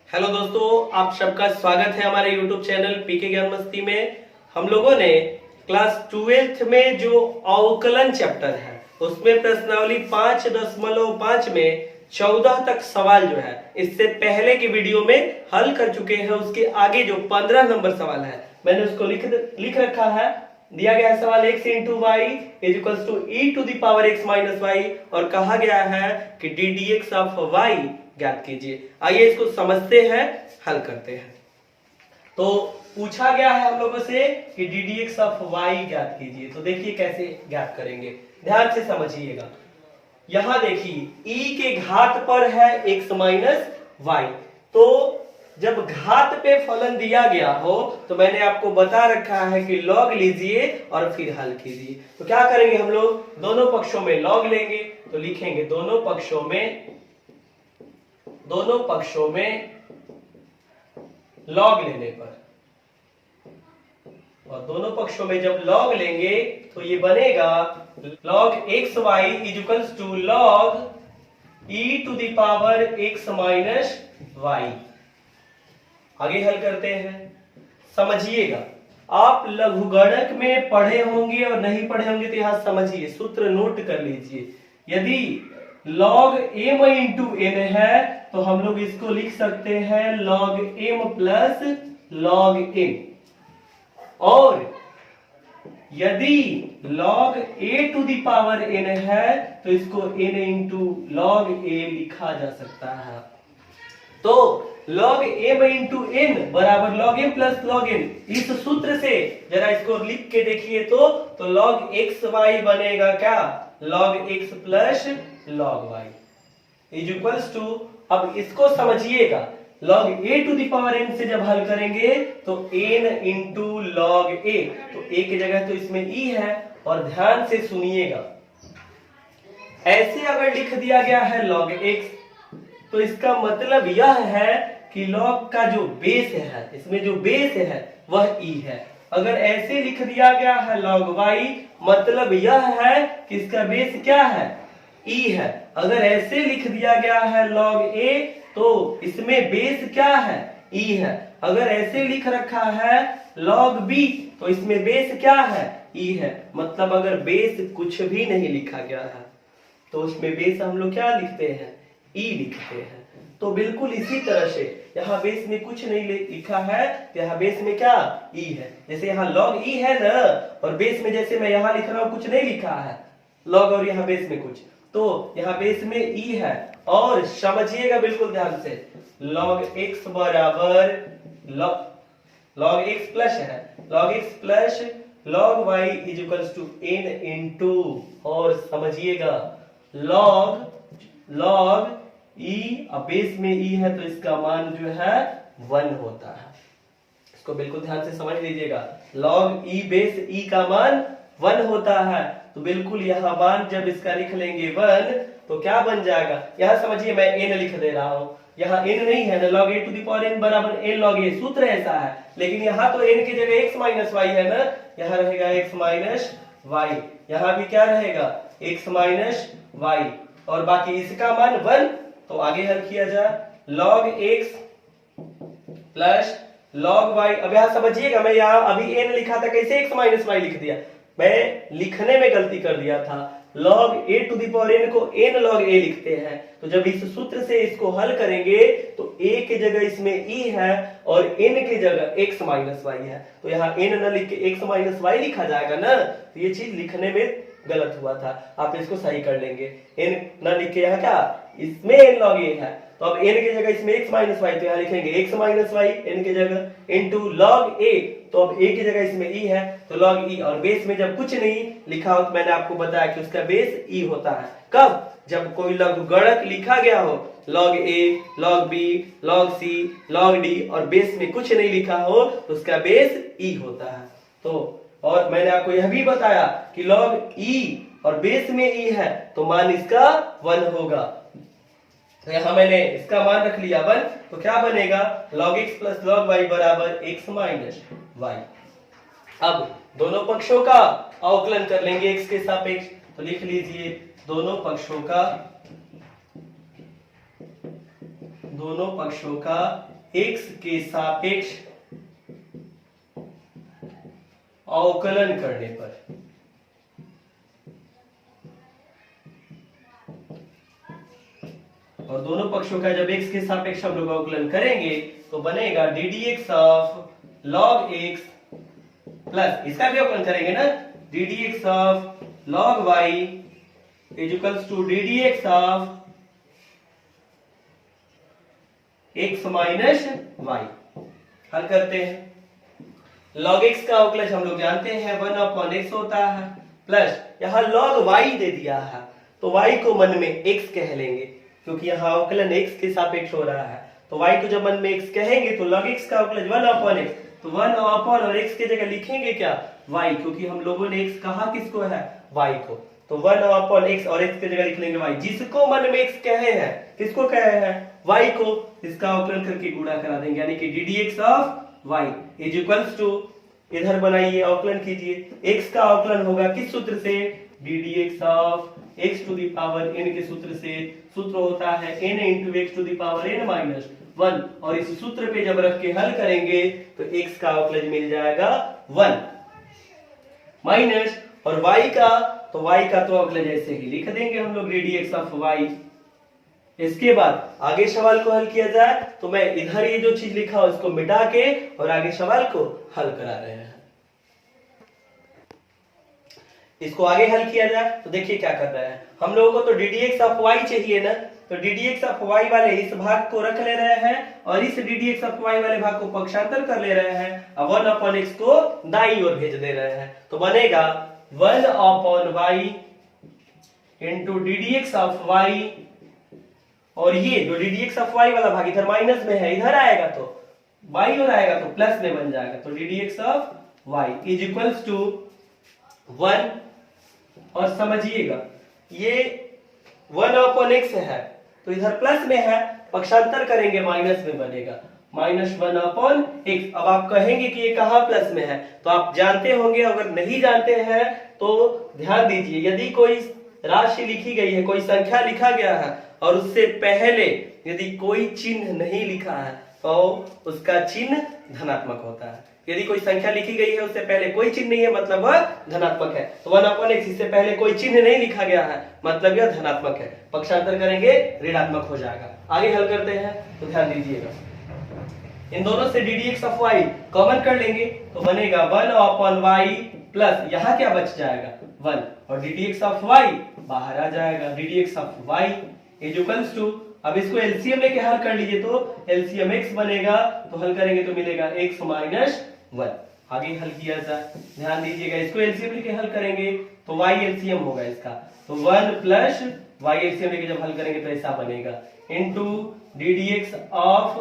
Hello दोस्तों, आप सबका स्वागत है हमारे YouTube चैनल पीके ज्ञान मस्ती में। हम लोगों ने क्लास 12th में जो अवकलन चैप्टर है उसमें प्रश्नावली 5.5 में 14 तक सवाल जो है इससे पहले की वीडियो में हल कर चुके हैं। उसके आगे जो 15 नंबर सवाल है मैंने उसको लिख रखा है। दिया गया है सवाल x into Y is equals to E to the power x minus Y और कहा गया है कि D D x of Y ज्ञात कीजिए। आइए इसको समझते हैं, हल करते हैं। तो पूछा गया है हम लोगों से कि D D x of Y ज्ञात कीजिए। तो देखिए कैसे ज्ञात करेंगे, ध्यान से समझिएगा। यहां देखिए e के घात पर है x माइनस वाई। तो जब घात पे फलन दिया गया हो तो मैंने आपको बता रखा है कि लॉग लीजिए और फिर हल कीजिए। तो क्या करेंगे हम लोग, दोनों पक्षों में लॉग लेंगे। तो लिखेंगे दोनों पक्षों में लॉग लेने पर, और दोनों पक्षों में जब लॉग लेंगे तो ये बनेगा log X Y is equals to log E to the power X minus Y. आगे हल करते हैं, समझिएगा। आप लघुगणक में पढ़े होंगे और नहीं पढ़े होंगे तो यहां समझिए, सूत्र नोट कर लीजिए। यदि log m इंटू n है तो हम लोग इसको लिख सकते हैं log m plus log n, और यदि log a to the power n है तो इसको n इंटू log a लिखा जा सकता है। तो log m इंटू n बराबर log m plus log n। इस सूत्र से जरा इसको लिख के देखिए तो log x y बनेगा क्या, log x plus log y is equals to, अब इसको समझिएगा, log a to the power n से जब हल करेंगे तो n इंटू log a, तो a की जगह तो इसमें e है। और ध्यान से सुनिएगा, ऐसे अगर लिख दिया गया है log x तो इसका मतलब यह है कि log का जो बेस है, इसमें जो बेस है वह e है। अगर ऐसे लिख दिया गया है log y, मतलब यह है कि इसका बेस क्या है, e है। अगर ऐसे लिख दिया गया है log a तो इसमें बेस क्या है, e है। अगर ऐसे लिख रखा है log b तो इसमें बेस क्या है, e है। मतलब अगर बेस कुछ भी नहीं लिखा गया है तो उसमें बेस हम लोग क्या लिखते हैं, e लिखते हैं। तो बिल्कुल इसी तरह से यहाँ बेस में कुछ नहीं लिखा है तो यहाँ बेस में क्या, e है। जैसे यहाँ log e है ना, और बेस में जैसे मैं यहाँ लिख रहा हूँ कुछ नहीं लिखा है log और यहाँ बेस में कुछ, तो यहाँ बेस में e है। और समझिएगा बिल्कुल ध्यान से, log x बराबर log x प्लस है, log x plus log y is equals to n into, और समझिएगा log e, अब बेस में e है तो इसका मान जो है 1 होता है। इसको बिल्कुल ध्यान से समझ लीजिएगा, log e बेस e का मान 1 होता है। तो बिल्कुल यह मान जब इसका लिख लेंगे 1 तो क्या बन जाएगा, यहां समझिए मैं n लिख दे रहा हूं, यहाँ n नहीं है ना, log a to the power n बराबर n log a, सूत्र ऐसा है। लेकिन यहाँ तो n की जगह x माइनस वाई है ना, यहाँ रहेगा x माइनस वाई, यहाँ भी क्या रहेगा x माइनस वाई, और बाकी इसका मान 1। तो आगे हल किया जाए, log x plus log y। अब यहां समझिएगा, मैं यहाँ अभी n लिखा था, कैसे x माइनस वाई लिख दिया, मैं लिखने में गलती कर दिया था। log a to the power n को n log a लिखते हैं। तो जब इस सूत्र से इसको हल करेंगे तो a की जगह इसमें e है और n की जगह x माइनस वाई है। तो यहाँ n न लिख के x माइनस वाई लिखा जाएगा ना, तो ये चीज लिखने में गलत हुआ था, आप इसको सही कर लेंगे। n न लिख के यहाँ क्या, इसमें n log a है, तो अब n की जगह इसमें x माइनस वाई, तो यहाँ लिखेंगे x माइनस वाई n की जगह इंटू log a, तो अब a की जगह इसमें e है तो log e, और बेस में जब कुछ नहीं लिखा हो तो मैंने आपको बताया कि उसका बेस e होता है। कब, जब कोई लघुगणक लिखा गया हो log a, log b, log c, log d, और बेस में कुछ नहीं लिखा हो तो उसका बेस e होता है। तो और मैंने आपको यह भी बताया कि log e और बेस में e है तो मान इसका 1 होगा। तो यहाँ मैंने इसका मान रख लिया 1, तो क्या बनेगा log x plus log y बराबर x माइनस y। अब दोनों पक्षों का अवकलन कर लेंगे x के सापेक्ष, तो लिख लीजिए दोनों पक्षों का x के सापेक्ष अवकलन करने पर और दोनों पक्षों का जब x के सापेक्ष हम लोग अवकलन करेंगे तो बनेगा D D x of log x plus इसका भी अवकलन करेंगे ना, D D x of log y is equals to D D x of x minus y। हल करते हैं। log x का अवकलज हम लोग जानते हैं 1/x होता है, प्लस यहाँ log y दे दिया है तो y को मन में x कह लेंगे क्योंकि यहाँ अवकलन x के सापेक्ष हो रहा है। तो y को जब मन में x कहेंगे तो log x का अवकलज 1/x, तो 1/, और x के जगह लिखेंगे क्या, y, क्योंकि हम लोगों ने x कहा किसको है, y को। तो 1/x और x की जगह लिख लेंगे y, जिसको मन में x कहे हैं, किसको कहे हैं, y को, इसका अवकलन करके गुणा करा देंगे, यानी कि ddx of y is equals to, इधर बनाइए अवकलन कीजिए, x का अवकलन होगा किस सूत्र से, ddx of x to the power n के सूत्र से। सूत्र होता है n into x to the power n minus 1, और इस सूत्र पे जब रख के हल करेंगे तो x का अवकलज मिल जाएगा 1 माइनस, और y का तो अवकलज ऐसे ही लिख देंगे हम लोग ddx ऑफ y। इसके बाद आगे सवाल को हल किया जाए तो मैं इधर ये जो चीज लिखा उसको मिटा के और आगे सवाल को हल करा रहे हैं। इसको आगे हल किया जाए तो देखिए क्या कर रहे हैं हम लोगों को, तो ddx ऑफ y चाहिए ना, तो ddx ऑफ y वाले इस भाग को रख ले रहे हैं और इस ddx ऑफ y वाले भाग को पक्षांतर कर ले रहे हैं, अब 1/x को दाईं ओर भेज दे रहे हैं, तो बनेगा 1/y into ddx of y, और ये जो ddx ऑफ y वाला भाग इधर माइनस में है, इधर आएगा तो बाई ओर आएगा तो प्लस में बन जाएगा, तो ddx of y is equals to 1, और समझिएगा ये 1/x है तो इधर प्लस में है, पक्षांतर करेंगे माइनस में बनेगा -1/x। अब आप कहेंगे कि ये कहां प्लस में है, तो आप जानते होंगे, अगर नहीं जानते हैं तो ध्यान दीजिए, यदि कोई राशि लिखी गई है, कोई संख्या लिखा गया है और उससे पहले यदि कोई चिन्ह नहीं लिखा है तो उसका चिन्ह धनात्मक होता है। यदि कोई संख्या लिखी गई है उससे पहले कोई चिन्ह नहीं है मतलब वह धनात्मक है, तो 1/x इससे पहले कोई चिन्ह नहीं लिखा गया है मतलब यह धनात्मक है, पक्षांतर करेंगे ऋणात्मक हो जाएगा। आगे हल करते हैं तो ध्यान दीजिएगा, इन दोनों से ddx ऑफ y कॉमन कर लेंगे तो बनेगा 1/y प्लस यहाँ क्या बच जाएगा 1, और ddx ऑफ y बाहर आ जाएगा, ddx of y is equals to, अब इसको एलसीएम लेके हल कर लीजिए तो एलसीएम x बनेगा, तो हल करेंगे तो मिलेगा x माइनस 1। आगे हल किया जाए, ध्यान दीजिएगा, इसको एलसीएम लेके हल करेंगे तो y एलसीएम होगा इसका, तो 1 प्लस y एलसीएम लेके जब हल करेंगे तो ऐसा बनेगा, into ddx of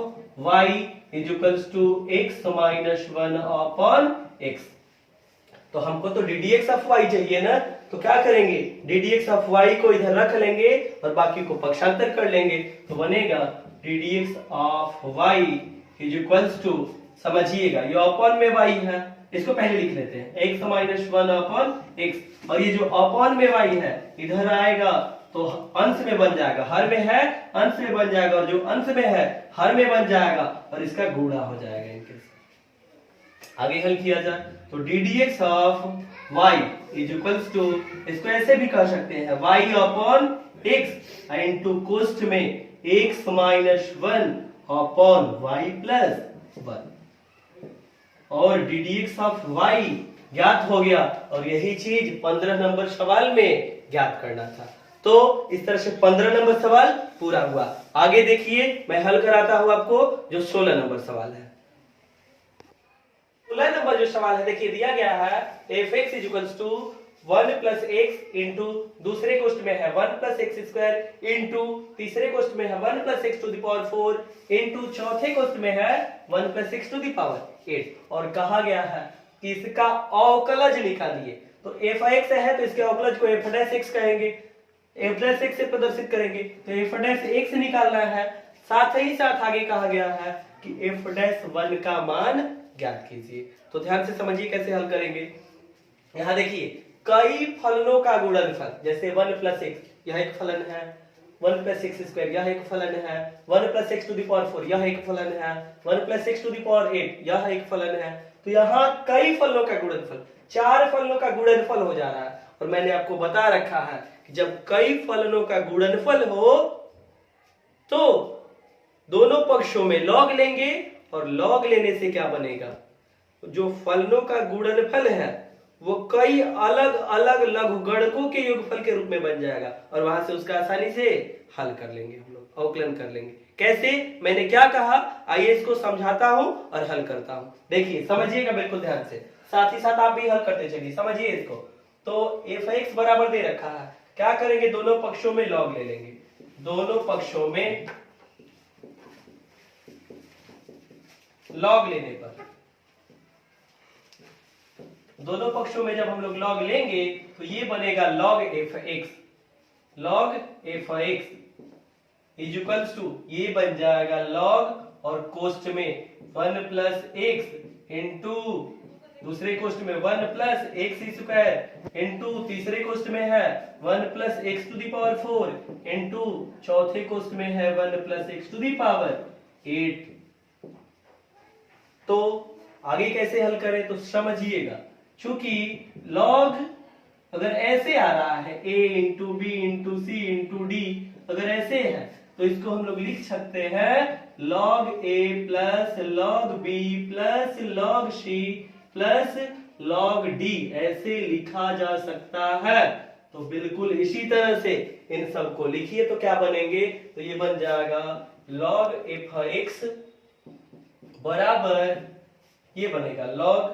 y is equals to x minus 1/x। तो हमको तो ddx ऑफ y चाहिए ना, तो क्या करेंगे, ddx ऑफ y को इधर रख लेंगे और बाकी को पक्षांतर कर लेंगे, तो बनेगा ddx of y is equals to, समझिएगा ये अपॉन में y है, इसको पहले लिख लेते हैं x माइनस 1/x, और ये जो अपॉन में y है इधर आएगा तो अंश में बन जाएगा, हर में है अंश में बन जाएगा, और जो अंश में है हर में बन जाएगा और इसका गुणा हो जाएगा इनके। आगे हल किया जाए तो ddx of y is equals to, इसको ऐसे भी कह सकते हैं y अपॉन x इनटू कोष्ठ में x minus 1 upon y plus 1, और ddx ऑफ y ज्ञात हो गया, और यही चीज 15 नंबर सवाल में ज्ञात करना था। तो इस तरह से 15 नंबर सवाल पूरा हुआ। आगे देखिए मैं हल कराता हूं आपको जो 16 नंबर सवाल है। 16 नंबर जो सवाल है देखिए दिया गया है fx is equals to 1 plus x into दूसरे कोष्ठ में है 1 प्लस एक्स स्क्वायर इंटू तीसरे कोष्ठ में है 1 plus x to the power 4 into चौथे कोष्ठ में है 1 plus x to the power 8, और कहा गया है कि इसका अवकलज निकालिए। तो f(x) है तो इसके अवकलज को f' कहेंगे, f' से प्रदर्शित करेंगे, तो f' निकालना है। साथ ही साथ आगे कहा गया है कि f'1 का मान ज्ञात कीजिए। तो ध्यान से समझिए कैसे हल करेंगे। यहाँ देखिए कई फलनों का गुणनफल, जैसे 1 प्लस एक्स यह एक फलन है, 1 प्लस एक्स स्क्वायर यह एक फलन है, 1 plus x to the power 4 यह एक फलन है, 1 plus x to the power 8 यह एक फलन है। तो यहाँ कई फलनों का गुणनफल, 4 फलनों का गुणनफल हो जा रहा है। और मैंने आपको बता रखा है कि जब कई फलनों का गुणनफल हो तो दोनों पक्षों में लॉग लेंगे, और लॉग लेने से क्या बनेगा, जो फलनों का गुणनफल है वो कई अलग अलग लघुगणकों के योगफल के रूप में बन जाएगा, और वहां से उसका आसानी से हल कर लेंगे, हम लोग अवकलन कर लेंगे। कैसे, मैंने क्या कहा, आइए इसको समझाता हूं और हल करता हूं। देखिए समझिएगा बिल्कुल ध्यान से, साथ ही साथ आप भी हल करते चलिए, समझिए इसको। तो f(x) बराबर दे रखा है, क्या करेंगे, दोनों पक्षों में लॉग ले लेंगे। दोनों पक्षों में लॉग लेने पर, दोनों पक्षों में जब हम लोग लॉग लेंगे तो ये बनेगा log f(x), log f(x) is equals to, ये बन जाएगा log और कोष्ठ में 1 प्लस एक्स इंटू दूसरे कोष्ठ में 1 प्लस एक्स स्क्वायर इंटू तीसरे कोष्ठ में है 1 plus x to the power 4 into चौथे कोष्ठ में है 1 plus x to the power 8। तो आगे कैसे हल करें तो समझिएगा, चूंकि log अगर ऐसे आ रहा है a into b into c into d, अगर ऐसे है तो इसको हम लोग लिख सकते हैं log a plus log b plus log c plus log d, ऐसे लिखा जा सकता है। तो बिल्कुल इसी तरह से इन सबको लिखिए तो क्या बनेंगे, तो ये बन जाएगा log f(x) बराबर, ये बनेगा log,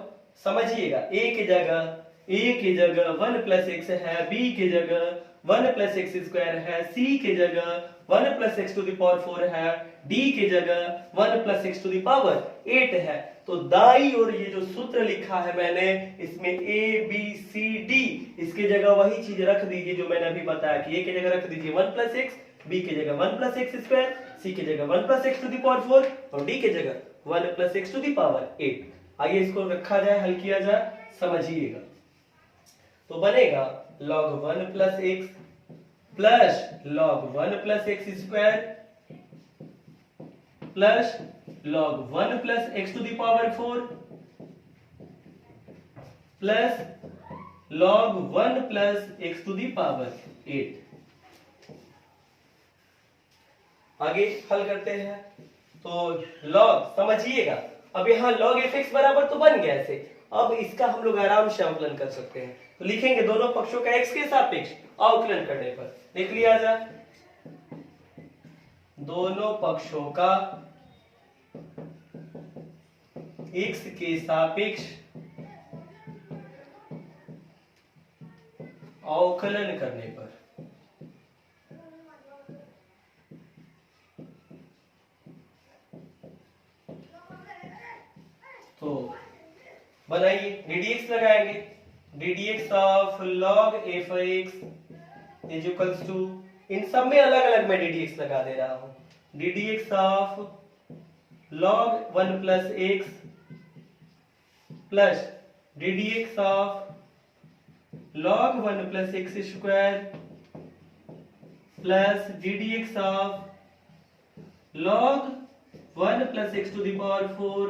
समझिएगा a की जगह 1 प्लस एक्स है, b की जगह 1 प्लस एक्स स्क्वायर है, c की जगह 1 plus x to the power 4 है, d की जगह 1 plus x to the power 8 है। तो दाई और ये जो सूत्र लिखा है मैंने, इसमें a b c d, इसके जगह वही चीज रख दीजिए जो मैंने अभी बताया कि a की जगह रख दीजिए 1 प्लस एक्स, b की जगह 1 प्लस एक्स स्क्वायर, c की जगह 1 plus x to the power 4 और d की जगह 1 plus x to the power 8। आइए इसको रखा जाए, हल किया जाए, समझिएगा। तो बनेगा log 1 plus x plus log 1 plus x square plus log 1 plus x to the power 4 plus log 1 plus x to the power 8। आगे हल करते हैं। तो log, समझिएगा, अब यहाँ log f(x) बराबर तो बन गया ऐसे, अब इसका हम लोग आराम से अवकलन कर सकते हैं। तो लिखेंगे दोनों पक्षों का x के सापेक्ष अवकलन करने पर, देख लिया जाए, दोनों पक्षों का x के सापेक्ष अवकलन करने पर, तो बनाइए, ddx लगाएंगे, ddx of log f(x) is equals to, इन सब में अलग अलग मैं ddx लगा दे रहा हूं, ddx of log 1 plus x plus ddx of log 1 plus x square plus ddx of log 1 plus x to the power 4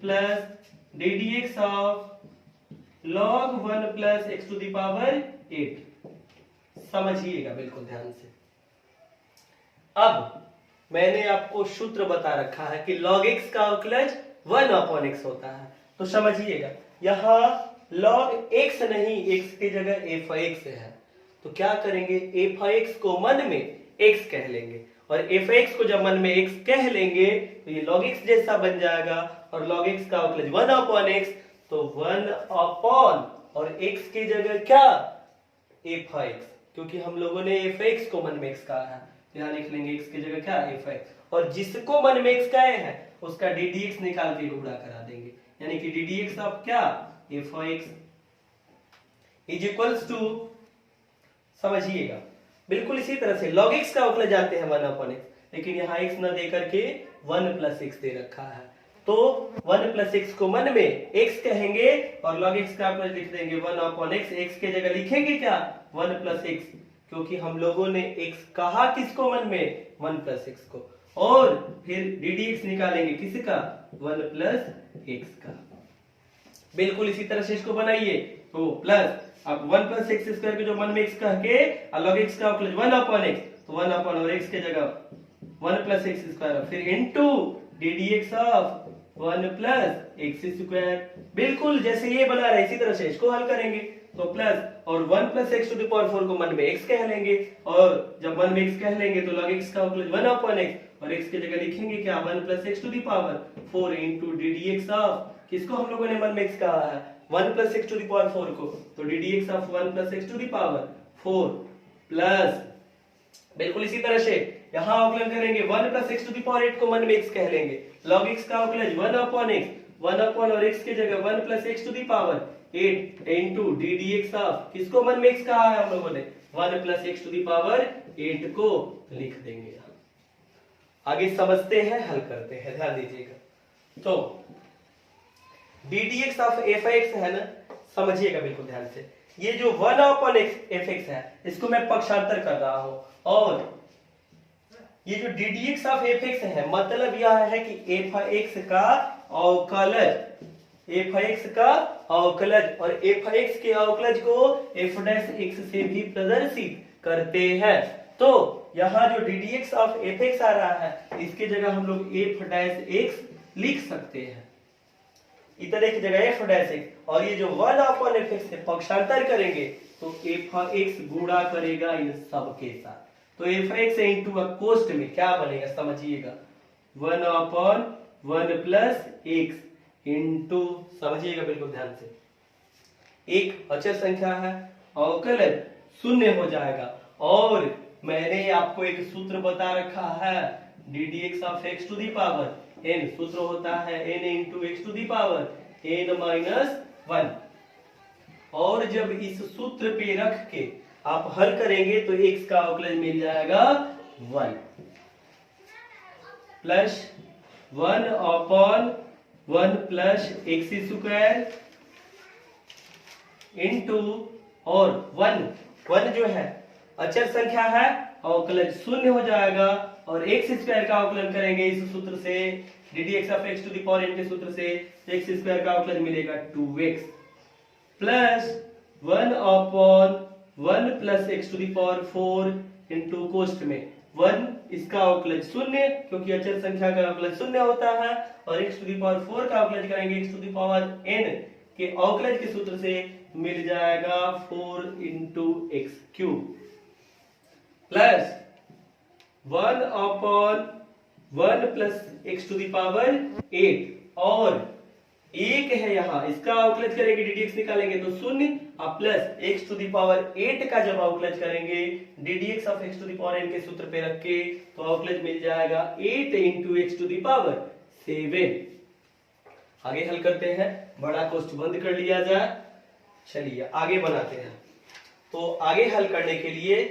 plus ddx of log 1 plus x to the power 8। समझिएगा बिल्कुल ध्यान से। अब मैंने आपको सूत्र बता रखा है कि log x का अवकलज 1/x होता है, तो समझिएगा यहाँ log x नहीं, x की जगह f(x) है, तो क्या करेंगे, f(x) को मन में x कह लेंगे, और f(x) को जब मन में x कह लेंगे तो ये log x जैसा बन जाएगा, और log x का अवकलज 1/x, तो 1/, और x की जगह क्या, f(x), क्योंकि हम लोगों ने f(x) को मन में x कहा है, यहाँ लिख लेंगे x की जगह क्या, f(x), और जिसको मन में x कहे हैं उसका ddx निकाल के गुणा करा देंगे, यानी कि ddx ऑफ क्या, f(x) इज इक्वल्स टू, समझिएगा बिल्कुल इसी तरह से log x का अवकलज जानते हैं 1/x, लेकिन यहाँ x न दे करके 1 प्लस x दे रखा है, तो 1 प्लस x को मन में x कहेंगे और log x का अवकलज लिख देंगे 1/x, x के जगह लिखेंगे क्या, 1 प्लस x, क्योंकि हम लोगों ने x कहा किसको मन में, 1 प्लस एक्स को, और फिर डी डी एक्स निकालेंगे किसका, 1 प्लस एक्स का। बिल्कुल इसी तरह से इसको बनाइए, तो प्लस अब 1 प्लस एक्स स्क्वायर के जो मन में x कह के अलग x का अवकलज 1 अपॉन x, तो 1 अपॉन और x के जगह 1 प्लस एक्स स्क्वायर, फिर into d D x of 1 plus x square. बिल्कुल जैसे ये बना रहा है इसी तरह से इसको हल करेंगे, तो प्लस और 1 plus x to the power 4 को मन में x कह लेंगे, और जब मन में x कह लेंगे तो log x का अवकलज 1 अपॉन x, और x की जगह लिखेंगे क्या, 1 plus x to the power 4 into d D x of, किसको हम लोगों ने मन में x कहा है, 1 plus x to the power 4 को, तो d D x of 1 plus x to the power 4 plus बिल्कुल इसी तरह से यहां अवकलन करेंगे, 1 plus x to the power 8 को मन में x कह लेंगे, log x का अवकलज 1 अपॉन x, 1 अपॉन और x की जगह 1 plus x to the power 8 into d D x of, किसको मन में x कहा है हम लोगों ने, 1 plus x to the power 8 को लिख देंगे। आगे समझते हैं, हल करते हैं, ध्यान दीजिएगा। तो d D x of F x है ना, समझिएगा बिल्कुल ध्यान से, ये जो 1 अपॉन एफ एक्स है इसको मैं पक्षांतर कर रहा हूं, और ये जो D D x of F x है मतलब यह है कि एफ एक्स का अवकलज, एफ एक्स का अवकलज, और एफ एक्स के अवकलज को एफ डैश एक्स से भी प्रदर्शित करते हैं। तो यहाँ जो D D x of F X आ रहा है इसके जगह हम लोग एफ डैश एक्स लिख सकते हैं, इतने की जगह एफ डैश एक्स, और ये जो 1 अपॉन एफ एक्स से पक्षांतर करेंगे तो एफ एक्स गुणा करेगा इन सब के साथ, तो एफ एक्स इंटू कोष्ट में क्या बनेगा समझिएगा, 1 अपॉन 1 प्लस एक्स इंटू, समझिएगा बिल्कुल ध्यान से, एक अचर संख्या है, अवकलज शून्य हो जाएगा, और मैंने आपको एक सूत्र बता रखा है, d D x of x to the power n, सूत्र होता है n into x to the power n minus 1, और जब इस सूत्र पे रख के आप हल करेंगे तो x का अवकलज मिल जाएगा 1 plus 1 upon 1 plus x square into, और 1 जो है अचर संख्या है, अवकलज शून्य हो जाएगा, और एक्स स्क्वायर का अवकलन करेंगे इस सूत्र से, d D x of x to the power n के सूत्र से, एक्स स्क्वायर का अवकलन मिलेगा 2x plus 1 upon 1 plus x to the power 4 into कोष्ट में 1, इसका अवकलज शून्य क्योंकि अचर संख्या का अवकलज शून्य होता है, और एक्स टू द पावर 4 का अवकलज करेंगे x to the power n के अवकलज के सूत्र से, मिल जाएगा 4 into x cube plus 1 upon 1 plus x to the power 8, और एक है यहाँ, इसका अवकलज करेंगे डी डी एक्स निकालेंगे तो शून्य, और plus x to the power 8 का जब अवकलज करेंगे d D x of x to the power n के सूत्र पे रख के, तो अवकलज मिल जाएगा 8 into x to the power 7। आगे हल करते हैं, बड़ा कोष्ठ बंद कर लिया जाए, चलिए आगे बनाते हैं। तो आगे हल करने के लिए,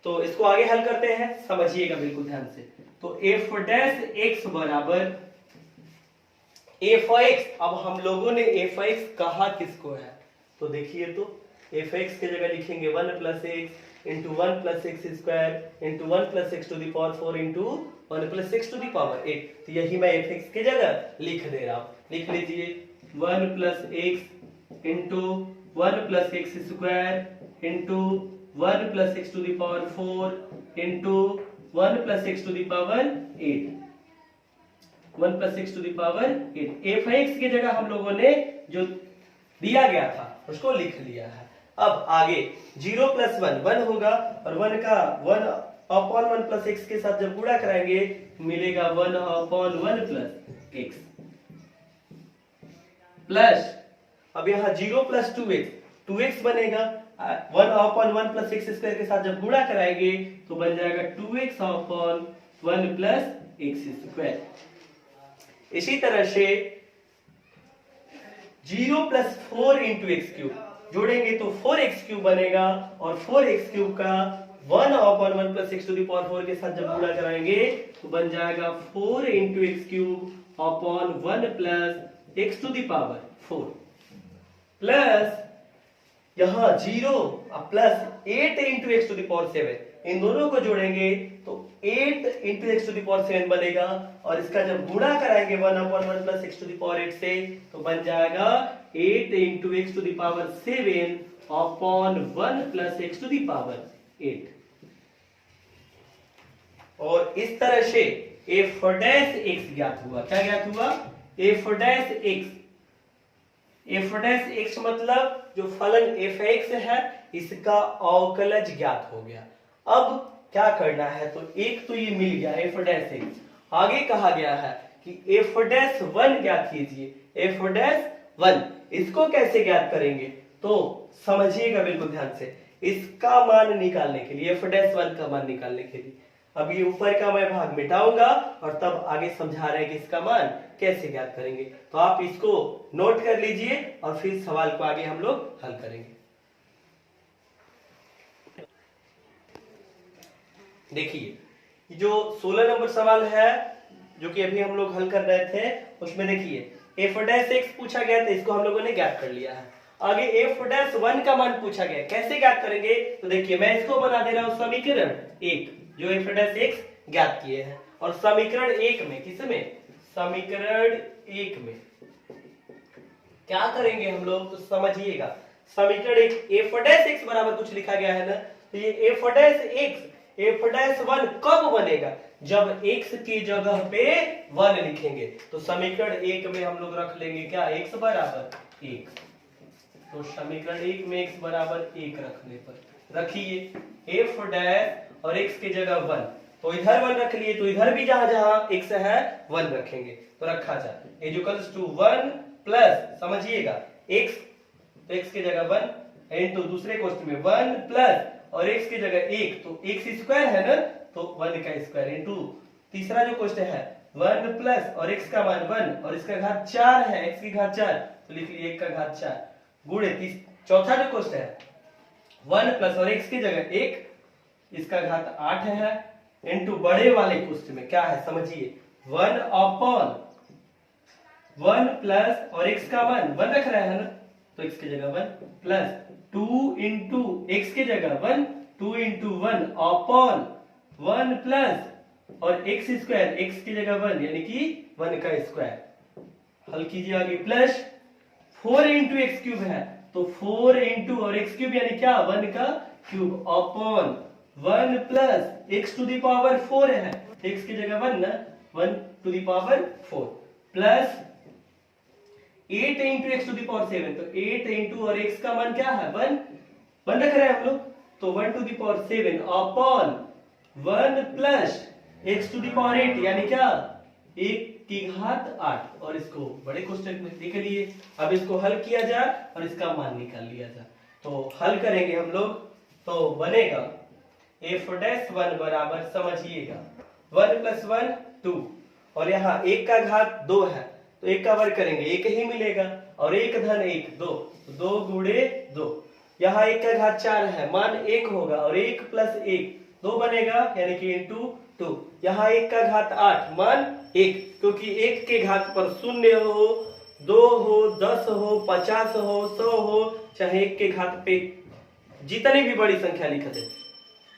तो इसको आगे हल करते हैं, समझिएगा बिल्कुल ध्यान से। तो एफ डैश एक्स बराबर एफ एक्स, अब हम लोगों ने एफ एक्स कहा किसको है, तो देखिए, तो एफ एक्स की जगह लिखेंगे 1 plus x into 1 plus x square into 1 plus x to the power 4 इंटू 1 plus x to the power 8, तो यही मैं एफ एक्स की जगह लिख दे रहा हूं, लिख लीजिए 1 plus x into 1 plus x square into 1 plus x to the power 4 इंटू 1 plus x to the power 8, 1 plus x to the power 8। F x की जगह हम लोगों ने जो दिया गया था उसको लिख लिया है। अब आगे 0 प्लस 1 होगा, और 1 का 1 अपॉन 1 प्लस एक्स के साथ जब गुणा कराएंगे मिलेगा 1 अपॉन 1 प्लस एक्स प्लस, अब यहाँ 0 प्लस 2x बनेगा, 1 अपॉन 1 प्लस एक्स स्क्वायर के साथ जब गुणा कराएंगे तो बन जाएगा 2x upon 1 plus x square. इसी तरह से 0 प्लस 4 इंटू एक्स क्यूब जोड़ेंगे तो 4x क्यूब बनेगा, और 4x क्यूब का 1 upon 1 plus x to the power 4 के साथ जब गुणा कराएंगे तो बन जाएगा 4 into x cube upon 1 plus x to the power 4 plus यहाँ 0 plus 8 into x to the power 7, इन दोनों को जोड़ेंगे तो 8 into x to the power 7 बनेगा, और इसका जब गुणा कराएंगे 1/1 plus x to the power 8 से, तो बन जाएगा 8 into x to the power 7 upon 1 plus x to the power 8। और इस तरह से एफ डैश एक्स ज्ञात हुआ। क्या ज्ञात हुआ? F dash x. F dash x मतलब जो फलन एफ एक्स है इसका अवकलज ज्ञात हो गया। अब क्या करना है, तो एक तो ये मिल गया एफ डैश एक्स। आगे कहा गया है कि एफ डैश 1 ज्ञात कीजिए। एफ डैश 1 इसको कैसे ज्ञात करेंगे, तो समझिएगा बिल्कुल ध्यान से। इसका मान निकालने के लिए, एफ डैश 1 का मान निकालने के लिए, अब ये ऊपर का मैं भाग मिटाऊंगा और तब आगे समझा रहे हैं कि इसका मान कैसे ज्ञात करेंगे। तो आप इसको नोट कर लीजिए और फिर सवाल को आगे हम लोग हल करेंगे। देखिए जो 16 नंबर सवाल है जो कि अभी हम लोग हल कर रहे थे, उसमें देखिए एफ डैश एक्स पूछा गया था, इसको हम लोगों ने ज्ञात कर लिया है। आगे एफ डैश 1 का मान पूछा गया, कैसे ज्ञात करेंगे, तो देखिए मैं इसको बना दे रहा हूं समीकरण 1 जो एफ डैश एक्स ज्ञात किए हैं, और समीकरण 1 में, किसमें, समीकरण 1 में क्या करेंगे हम लोग, तो समझिएगा। समीकरण 1 एफ डैश एक्स बराबर कुछ लिखा गया है ना, तो ये F dash x F dash 1 कब बनेगा, जब x की जगह पे 1 लिखेंगे। तो समीकरण 1 में हम लोग रख लेंगे क्या, x बराबर 1। तो समीकरण 1 में x बराबर 1 रखने पर रखिए एफ डैश और x की जगह 1, तो इधर 1 रख लिए, तो इधर भी जहां जहां x है 1 रखेंगे, तो रखा जाए इक्वल्स टू 1 प्लस, समझिएगा x, तो x की जगह 1 इनटू दूसरे क्वेश्चन में 1 प्लस और x की जगह 1, तो x स्क्वायर है ना, तो 1 का स्क्वायर इनटू तीसरा जो क्वेश्चन है 1 प्लस और x का मान 1 और इसका घात 4 है, x की घात 4, तो लिख लिए 1 का घात 4 गुणे चौथा जो क्वेश्चन है 1 प्लस और x की जगह 1 इसका घात 8 है इनटू बड़े वाले क्वेश्चन में क्या है, समझिए 1 अपॉन 1 प्लस और x का मान 1 रख रहा है ना, तो x की जगह 1 प्लस 2 इंटू एक्स की जगह 1, 2 इंटू 1 अपॉन 1 प्लस और एक्स स्क्वायर, एक्स की जगह 1 यानी कि 1 का स्क्वायर। हल कीजिए आगे, प्लस 4 इंटू एक्स क्यूब है, तो 4 इंटू और एक्स क्यूब यानी क्या, 1 का cube upon 1 plus x to the power 4 है, एक्स की जगह 1 ना, 1 to the power 4 plus 8 into x to the power 7, तो 8 इंटू और x का मान क्या है 1 रख रहे हैं हम लोग, तो 1 to the power 7 upon 1 plus x to the power 8 यानी क्या 1 की घात 8, और इसको बड़े क्वेश्चन में लिख लिए। अब इसको हल किया जाए और इसका मान निकाल लिया जाए, तो हल करेंगे हम लोग, तो बनेगा एफ डैश 1 बराबर, समझिएगा 1 प्लस 1 2, और यहाँ 1 का घात 2 है, तो 1 का वर्ग करेंगे 1 ही मिलेगा, और 1 धन 1 2, तो 2 गुणे 2, यहाँ 1 का घात 4 है, मान 1 होगा, और 1 प्लस 1 2 बनेगा यानी कि इंटू 2, यहाँ 1 का घात 8 मान 1, क्योंकि 1 के घात पर 0 हो, 2 हो, 10 हो, 50 हो, 100 हो, चाहे 1 के घात पे जितनी भी बड़ी संख्या लिख दे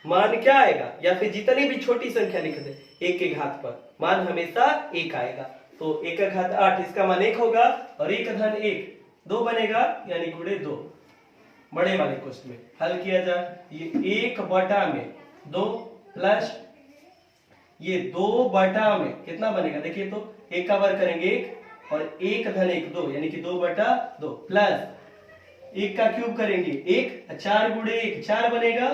मान क्या आएगा, या फिर जितनी भी छोटी संख्या लिख दे 1 के घात पर मान हमेशा 1 आएगा। तो 1 का घात 8 इसका मान 1 होगा, और 1 धन 1 2 बनेगा यानी गुणे 2। बड़े वाले क्वेश्चन में हल किया जाए, ये 1 बटा में 2 प्लस ये 2 बटा में कितना बनेगा, देखिए तो 1 का वर्ग करेंगे 1 और 1 धन 1 2 यानी कि 2 बटा 2 प्लस 1 का क्यूब करेंगे 1, 4 गुणे 1 4 बनेगा,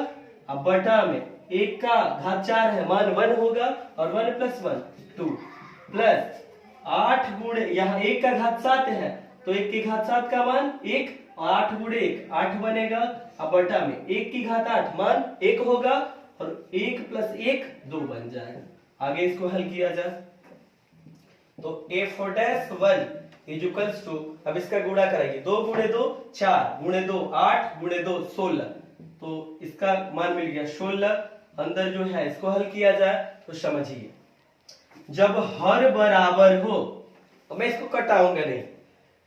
अब बटा में 1 का घात 4 है मान 1 होगा, और 1 प्लस 1 2 प्लस 8 गुणे, यहाँ 1 का घात 7 है, तो 1 की घात 7 का मान 1, और 8 गुणे 1 8 बनेगा, अब बटा में 1 की घात 8 मान 1 होगा, और 1 प्लस 1 2 बन जाएगा। आगे इसको हल किया जाए, तो f dash 1 is equals to, अब इसका गुणा कराइए 2 गुणे 2 4 गुणे 2 8 गुणे 2 16, तो इसका मान मिल गया 16। अंदर जो है इसको हल किया जाए, तो समझिए जब हर बराबर हो, तो मैं इसको कटाऊंगा नहीं,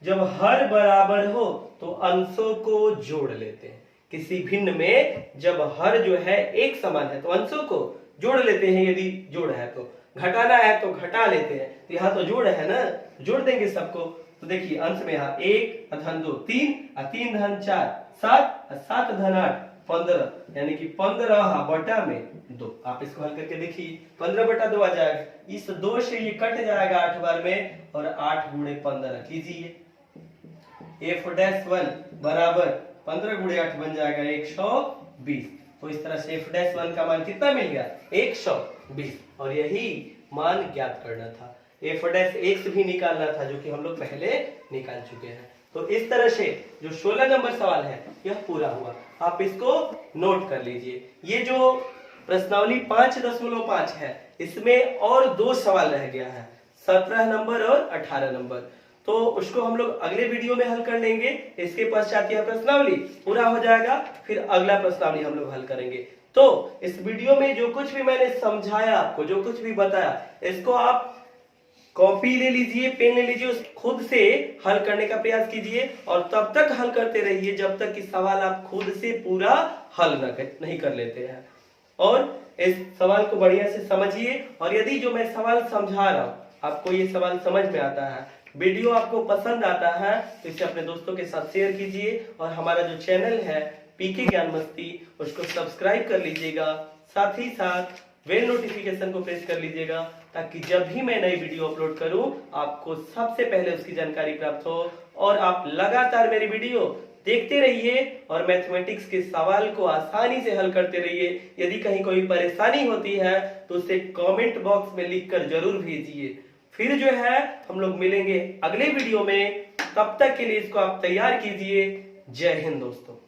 जब हर बराबर हो तो अंशों को जोड़ लेते हैं। किसी भिन्न में जब हर जो है एक समान है तो अंशों को जोड़ लेते हैं। यदि जोड़ है तो घटाना है तो घटा लेते हैं। तो यहाँ तो जोड़ है ना, जोड़ देंगे सबको। तो देखिए अंश में यहाँ 1 धन 2 3 और 3 धन 4 7 और 7 धन 8 15, यानी कि 15 बटा में 2। आप इसको हल करके देखिए 15 बटा 2 आ जाएगा। इस 2 से ये कट जाएगा 8 बार में और 8 गुणे 15 कीजिए। f'1 बराबर 15 गुणे 8 बन जाएगा 120। तो इस तरह से f'1 का मान कितना मिल गया 120। और यही मान ज्ञात करना था। f' भी निकालना था जो कि हम लोग पहले निकाल चुके हैं। तो इस तरह से जो 16 नंबर सवाल है यह पूरा हुआ। आप इसको नोट कर लीजिए। ये जो प्रश्नावली 5.5 है इसमें और 2 सवाल रह गया है, 17 नंबर और 18 नंबर। तो उसको हम लोग अगले वीडियो में हल कर लेंगे। इसके पश्चात यह प्रश्नावली पूरा हो जाएगा, फिर अगला प्रश्नावली हम लोग हल करेंगे। तो इस वीडियो में जो कुछ भी मैंने समझाया आपको, जो कुछ भी बताया, इसको आप कॉपी ले लीजिए, पेन ले लीजिए, खुद से हल करने का प्रयास कीजिए और तब तक हल करते रहिए जब तक कि सवाल आप खुद से पूरा हल नहीं कर लेते हैं। और इस सवाल को बढ़िया से समझिए। और यदि जो मैं सवाल समझा रहा हूं आपको ये सवाल समझ में आता है, वीडियो आपको पसंद आता है, तो इसे अपने दोस्तों के साथ शेयर कीजिए। और हमारा जो चैनल है पीके ज्ञान मस्ती, उसको सब्सक्राइब कर लीजिएगा। साथ ही साथ बेल नोटिफिकेशन को प्रेस कर लीजिएगा ताकि जब भी मैं नई वीडियो अपलोड करूं आपको सबसे पहले उसकी जानकारी प्राप्त हो। और आप लगातार मेरी वीडियो देखते रहिए और मैथमेटिक्स के सवाल को आसानी से हल करते रहिए। यदि कहीं कोई परेशानी होती है तो उसे कमेंट बॉक्स में लिखकर जरूर भेजिए। फिर जो है हम लोग मिलेंगे अगले वीडियो में। तब तक के लिए इसको आप तैयार कीजिए। जय हिंद दोस्तों।